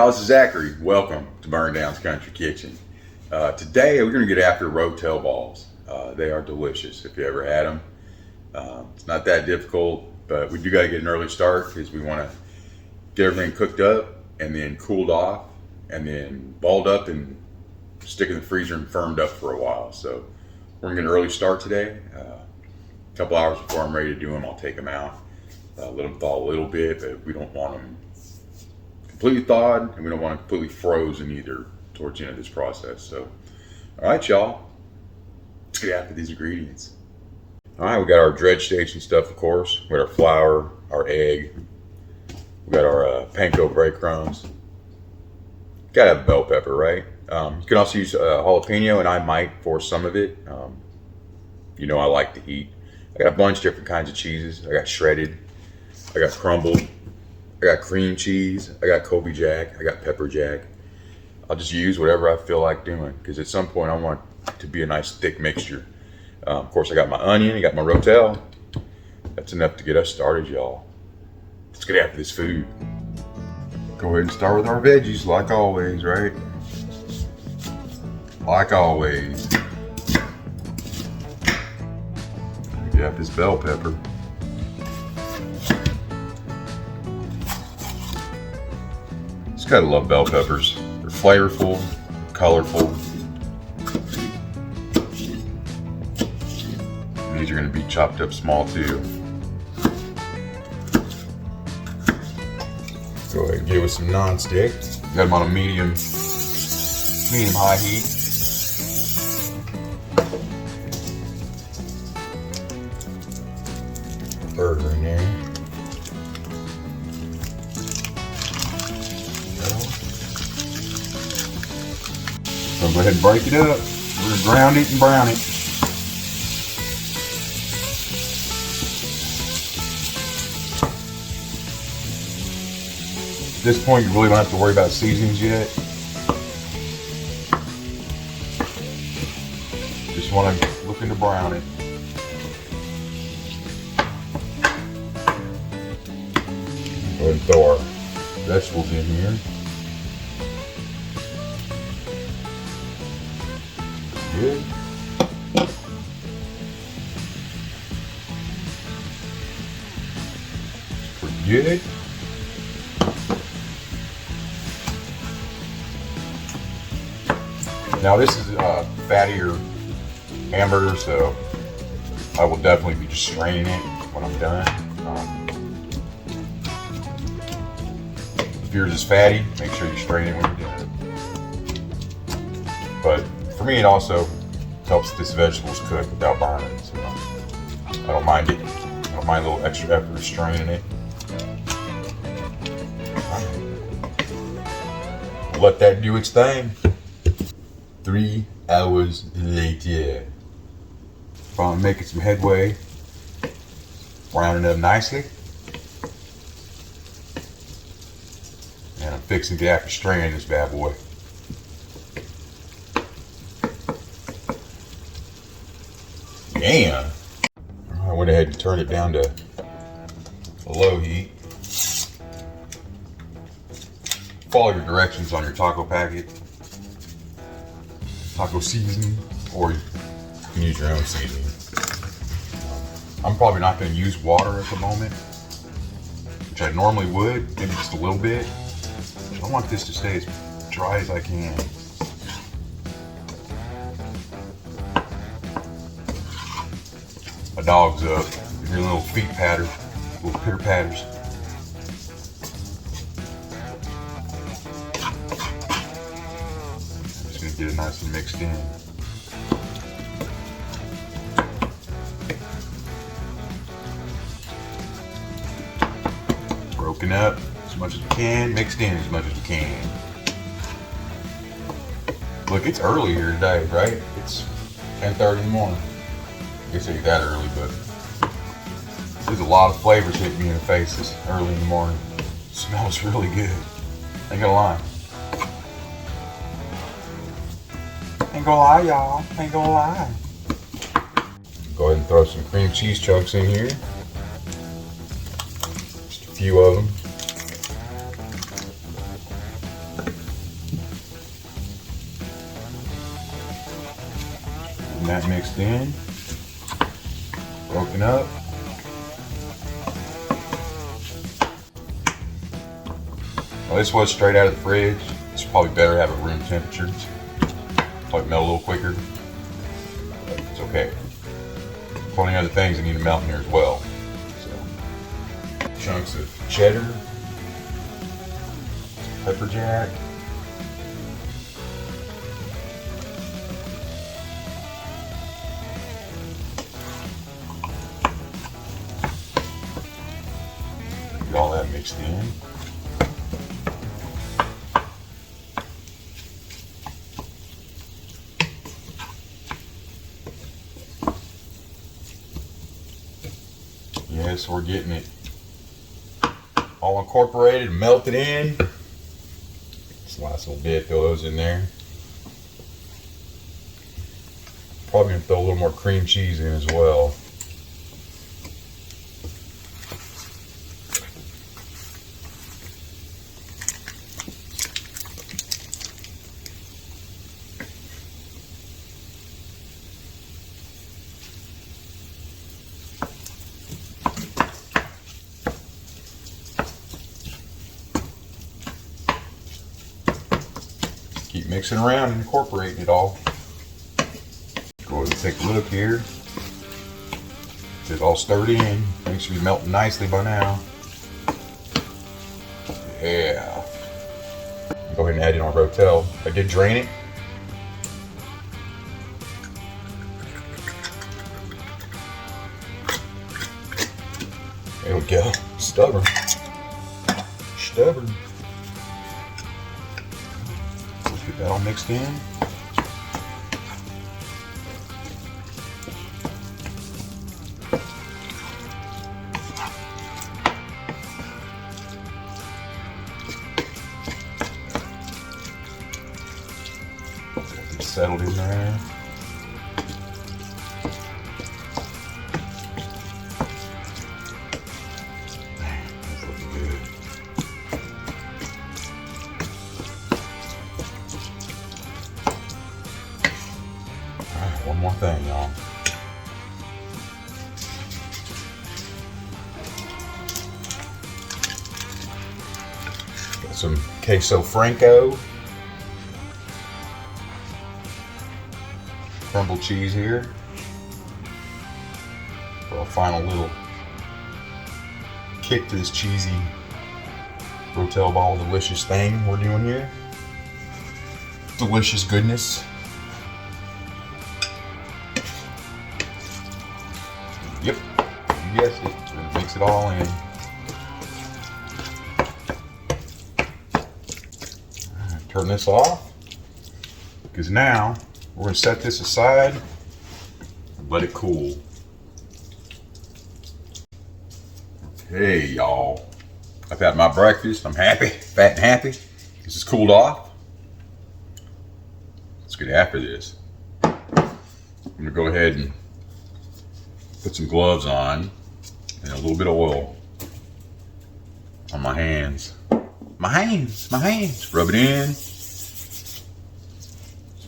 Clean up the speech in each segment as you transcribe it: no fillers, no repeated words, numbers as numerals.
y'all, this is Zachary. Welcome to Burn Down's Country Kitchen. Today we're going to get after Rotel balls. They are delicious if you ever had them. It's not that difficult, but we do got to get an early start because we want to get everything cooked up and then cooled off and then balled up and stick in the freezer and firmed up for a while. So we're going to get an early start today. A couple hours before I'm ready to do them, I'll take them out, let them thaw a little bit, but we don't want them completely thawed and we don't want them completely frozen either towards the end of this process. So, all right, y'all, let's get after these ingredients. All right, we got our dredge station stuff, of course. We got our flour, our egg. We got our panko breadcrumbs. Gotta have bell pepper, right? You can also use jalapeno, and I might for some of it. You know, I like to eat. I got a bunch of different kinds of cheeses. I got shredded, I got crumbled, I got cream cheese, I got Kobe Jack, I got pepper jack. I'll just use whatever I feel like doing because at some point I want it to be a nice thick mixture. Of course, I got my onion, I got my Rotel. That's enough to get us started, y'all. Let's get after this food. Go ahead and start with our veggies like always, right? Like always. Get this bell pepper. Just gotta love bell peppers. They're flavorful, colorful. And these are gonna be chopped up small too. Go ahead and give it some non-stick. Got them on a medium high heat. Burger in there. So go ahead and break it up. We're gonna ground it and brown it. At this point, you really don't have to worry about seasonings yet. Just want to looking to brown it. Go ahead and throw our vegetables in here. Good. Pretty good. Now this is a fattier hamburger, so I will definitely be just straining it when I'm done. If yours is fatty, make sure you strain it when you're done. But for me, it also helps this vegetables cook without burning, so I don't mind it. I don't mind a little extra effort of straining it. We'll let that do its thing. 3 hours later. Finally making some headway. Browning up nicely. And I'm fixing to get after straining this bad boy. Yeah. I went ahead and turned it down to a low heat. Follow your directions on your taco packet. Taco seasoning, or you can use your own seasoning. I'm probably not going to use water at the moment, which I normally would, maybe just a little bit. I want this to stay as dry as I can. My dog's up. You hear little feet patter, little pitter patters. Get it nice and mixed in. Broken up as much as we can, mixed in as much as we can. Look, it's early here today, right? It's 10:30 in the morning. I guess it ain't that early, but there's a lot of flavors hitting me in the face this early in the morning. It smells really good. Ain't gonna lie. Ain't gonna lie, y'all. Ain't gonna lie. Go ahead and throw some cream cheese chunks in here. Just a few of them. Getting that mixed in, broken up. Well, this was straight out of the fridge. It's probably better to have it room temperature. Probably melt a little quicker, but it's okay. Plenty of other things that need to melt in here as well. So, chunks of cheddar, pepper jack, get all that mixed in. Yes, we're getting it all incorporated, melted in. This last little bit, throw those in there. Probably gonna throw a little more cream cheese in as well. Keep mixing around and incorporating it all. Go ahead and take a look here. It's all stirred in. Things should be melting nicely by now. Yeah. Go ahead and add in our Rotel. I did drain it. There we go. Stubborn. Stubborn. Get that all mixed in. Get settled in there. That's looking good. One more thing, y'all. Got some queso franco. Crumbled cheese here. For a final little kick to this cheesy Rotel ball delicious thing we're doing here. Delicious goodness. Yep, you guessed it. We're gonna mix it all in. Right, turn this off, because now we're gonna set this aside and let it cool. Okay, y'all. I've had my breakfast. I'm happy, fat and happy. This is cooled off. Let's get after this. I'm gonna go ahead and put some gloves on and a little bit of oil on my hands. My hands. Rub it in. Just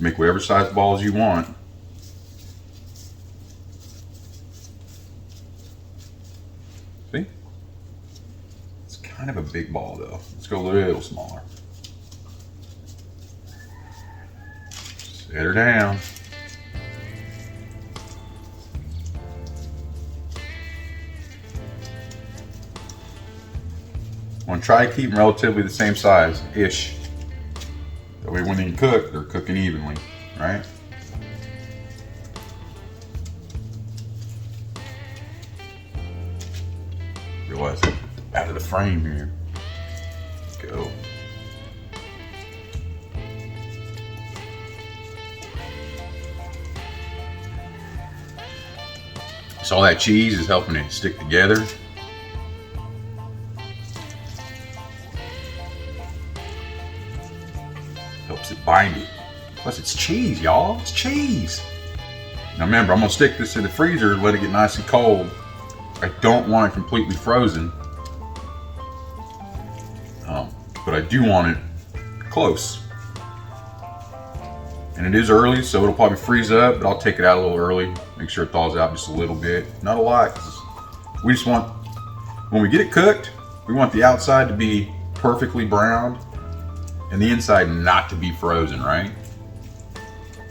make whatever size balls you want. See? It's kind of a big ball though. Let's go a little smaller. Set her down. I want to try to keep them relatively the same size-ish. That way when they cook, they're cooking evenly, right? Realize it out of the frame here. Go. So all that cheese is helping it stick together. Helps it bind it. Plus it's cheese, y'all. It's cheese. Now remember, I'm gonna stick this in the freezer and let it get nice and cold. I don't want it completely frozen. But I do want it close. And it is early, so it'll probably freeze up, but I'll take it out a little early. Make sure it thaws out just a little bit. Not a lot, 'cause we just want, when we get it cooked, we want the outside to be perfectly browned and the inside not to be frozen, right?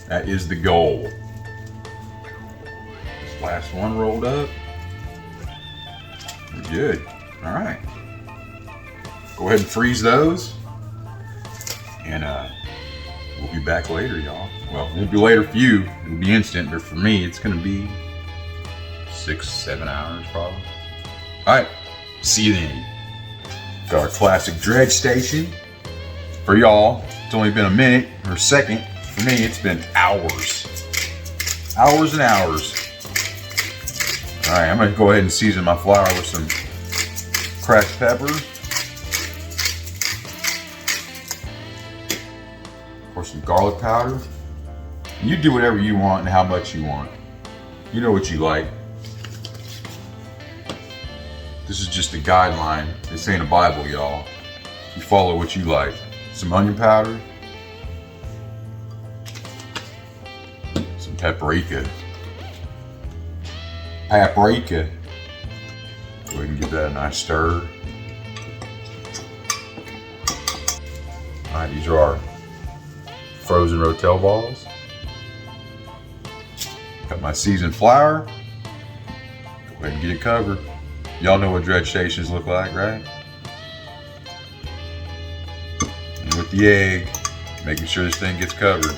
That is the goal. This last one rolled up. We're good. All right. Go ahead and freeze those. And we'll be back later, y'all. Well, it'll be later for you. It'll be instant, but for me, it's gonna be 6-7 hours probably. All right, see you then. Got our classic dredge station. For y'all, it's only been a minute or a second. For me, it's been hours. Hours and hours. All right, I'm gonna go ahead and season my flour with some cracked pepper. Or some garlic powder. You do whatever you want and how much you want. You know what you like. This is just a guideline. This ain't a Bible, y'all. You follow what you like. Some onion powder. Some paprika. Paprika. Go ahead and give that a nice stir. Alright, these are our frozen Rotel balls. Got my seasoned flour. Go ahead and get it covered. Y'all know what dredge stations look like, right? And with the egg, making sure this thing gets covered.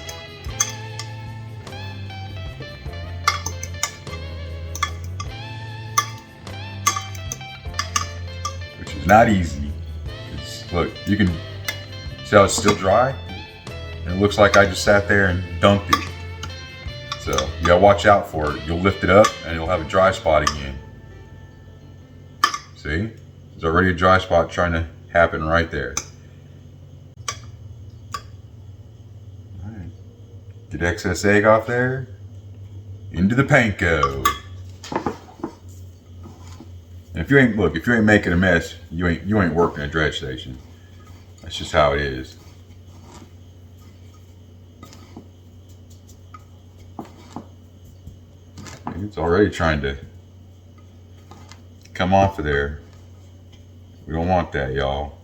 Which is not easy. Look, you can see how it's still dry? And it looks like I just sat there and dunked it. So you gotta watch out for it. You'll lift it up and it'll have a dry spot again. See? There's already a dry spot trying to happen right there. All right. Get excess egg off there. Into the panko. And if you ain't making a mess, you ain't working a dredge station. That's just how it is. It's already trying to come off of there. We don't want that, y'all.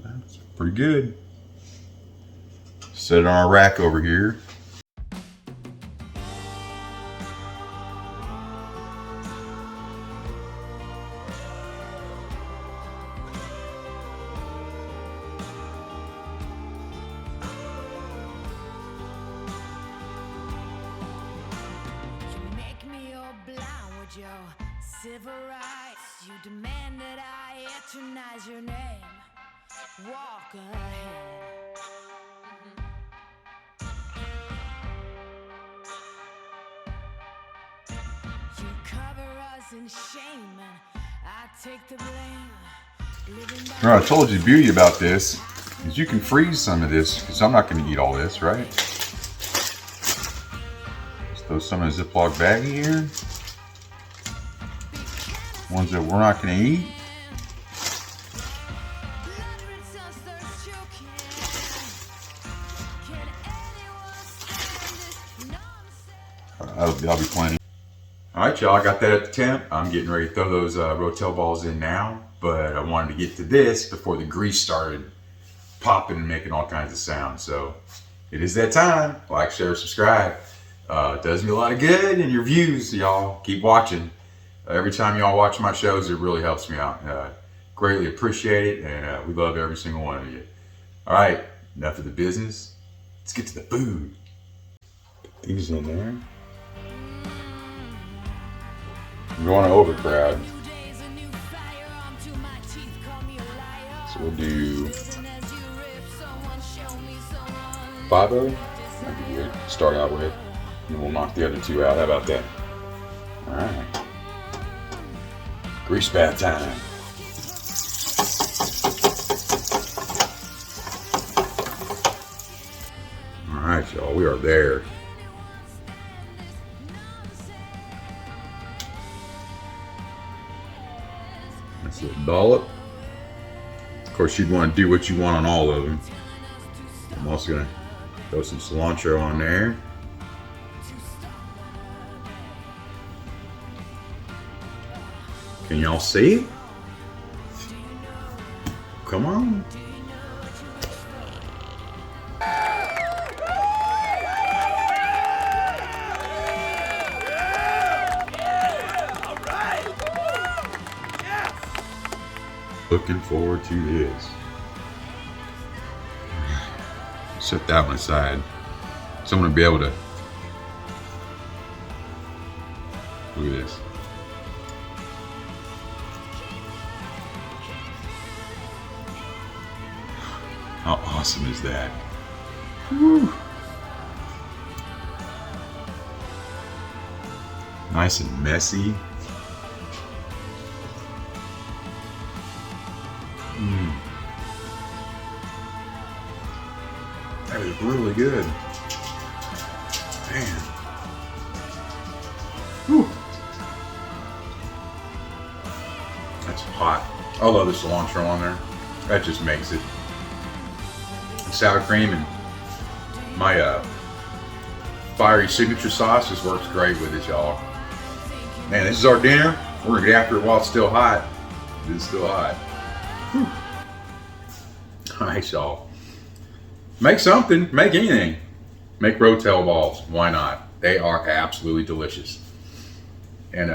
That's pretty good. Set it on our rack over here. Your civil rights, you demand that I eternize your name. Walk ahead. You cover us in shame, and I take the blame. All right, I told you the beauty about this is you can freeze some of this, because I'm not going to eat all this, right? Just throw some in a Ziploc baggie here. Ones that we're not going to eat. That'll be plenty. All right, y'all, I got that at the temp. I'm getting ready to throw those Rotel balls in now, but I wanted to get to this before the grease started popping and making all kinds of sounds. So it is that time. Like, share, subscribe. It does me a lot of good in your views, y'all. Keep watching. Every time y'all watch my shows, it really helps me out. Greatly appreciate it, and we love every single one of you. All right, enough of the business. Let's get to the food. Put these in there. We don't want to overcrowd. So we'll do 5-0. That'd be good to start out with. And then we'll knock the other two out. How about that? All right. Grease bath time. All right, y'all, we are there. That's a little dollop. Of course, you'd want to do what you want on all of them. I'm also gonna Throw some cilantro on there. Can y'all see it? Come on. Looking forward to this. Set that one aside. So I'm gonna be able to look at this. How awesome is that? Whew. Nice and messy. That is really good. Man. Whew. That's hot. I love the cilantro on there. That just makes it. Sour cream and my fiery signature sauce just works great with it, y'all. Man, this is our dinner. We're gonna get after it while it's still hot. It's still hot. Whew. All right, y'all. Make something. Make anything. Make Rotel balls. Why not? They are absolutely delicious. And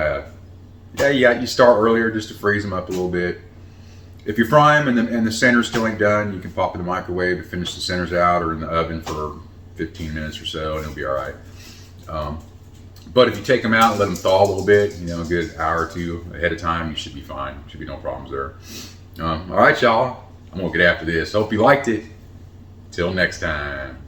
yeah, you start earlier just to freeze them up a little bit. If you fry them and the center still ain't done, you can pop in the microwave to finish the centers out, or in the oven for 15 minutes or so, and it'll be all right. But if you take them out and let them thaw a little bit, a good hour or two ahead of time, you should be fine. Should be no problems there. All right, y'all. I'm gonna get after this. Hope you liked it. Till next time.